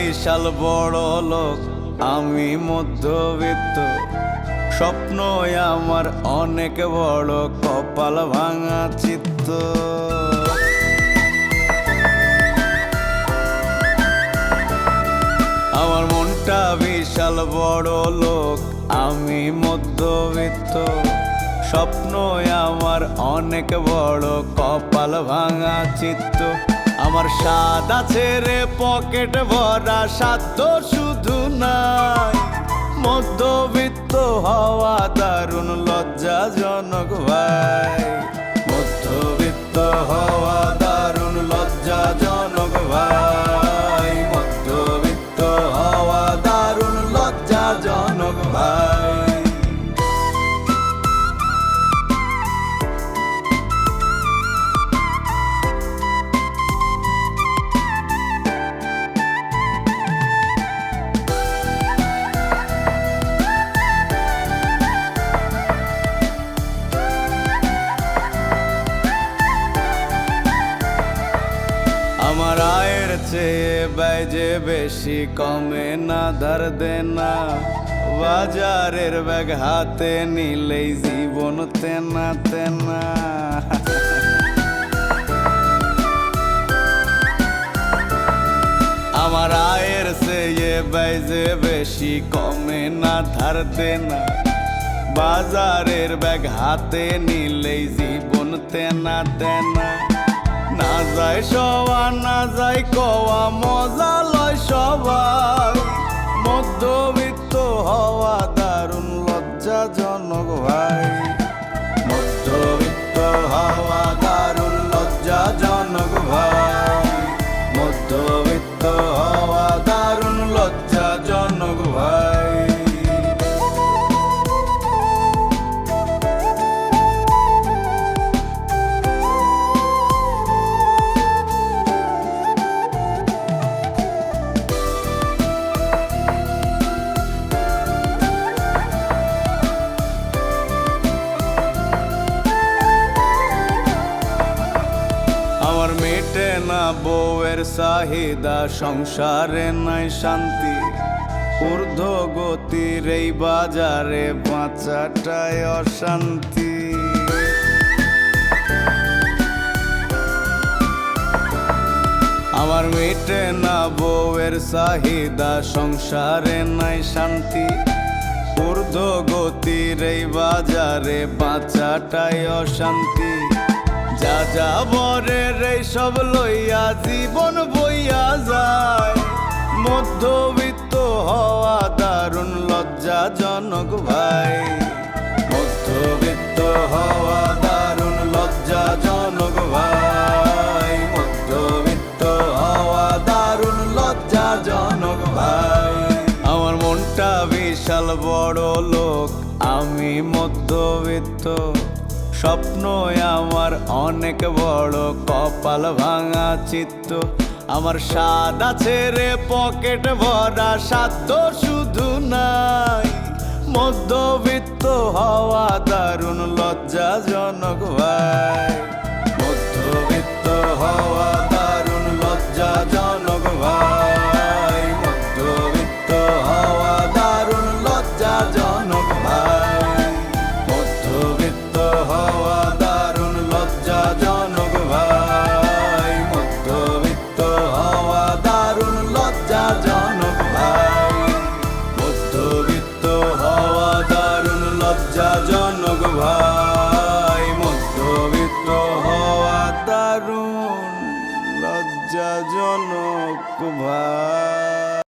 বিশাল বড় লোক, আমি মধ্যবিত্ত। স্বপ্নই আমার অনেক বড়, কপাল ভাঙা চিত্ত। আমার মনটা বিশাল বড় লোক, আমি মধ্যবিত্ত। স্বপ্নই আমার অনেক বড়, কপাল ভাঙা চিত্ত। আমার স্বাদ আছে রে পকেট ভরা, সাধ্য শুধু নাই। মধ্যবিত্ত হওয়া দারুণ লজ্জাজনক ভাই, মধ্যবিত্ত হওয়া দারুণ লজ্জাজনক ভাই, মধ্যবিত্ত হওয়া দারুণ লজ্জাজনক ভাই। আমার আয়ের চেয়ে ব্যয় যে বেশি, কমে না ধার দেনা। বাজারের ব্যাগ হাতে নিলেই জীবন তেনা তেনা। আমার আয়ের চেয়ে ব্যয় যে বেশি, কমে না ধার দেনা। বাজারের ব্যাগ হাতে নিলেই জীবন তেনা তেনা। না যায় সওয়া না যায় কওয়া, মজা লয় সবাই। মধ্যবিত্ত হওয়া দারুণ লজ্জাজনক ভাই, মধ্যবিত্ত হওয়া দারুণ লজ্জাজনক ভাই, মধ্যবিত্ত হওয়া দারুণ লজ্জাজনক ভাই। আমার মেটে না বউয়ের চাহিদা, সংসারে নাই শান্তি। ঊর্ধ্বগতির এই বাজারে বাঁচাটাই অশান্তি। আমার মেটে না বউয়ের চাহিদা, সংসারে নাই শান্তি। ঊর্ধ্বগতির এই বাজারে বাঁচাটাই অশান্তি। যা যা বরের এই সব লইয়া জীবন বইয়া যায়। মধ্যবিত্ত হওয়া দারুণ লজ্জাজনক ভাই, মধ্যবিত্ত হওয়া দারুণ লজ্জাজনক ভাই, মধ্যবিত্ত হওয়া দারুণ লজ্জাজনক ভাই। আমার মনটা বিশাল বড় লোক, আমি মধ্যবিত্ত। স্বপ্নই আমার অনেক বড়, কপাল ভাঙা চিত্ত। আমার স্বাদ আছে রে পকেট ভরা, সাধ্য শুধু নাই। মধ্যবিত্ত হওয়া দারুণ লজ্জাজনক ভাই, মধ্যবিত্ত হওয়া দারুণ লজ্জাজনক ভাই, মধ্যবিত্ত হওয়া দারুণ লজ্জাজনক ভাই, মধ্যবিত্ত হওয়া দারুণ লজ্জাজনক ভাই, মধ্যবিত্ত হওয়া দারুণ লজ্জাজনক ভাই, মধ্যবিত্ত হওয়া দারুণ লজ্জাজনক ভাই।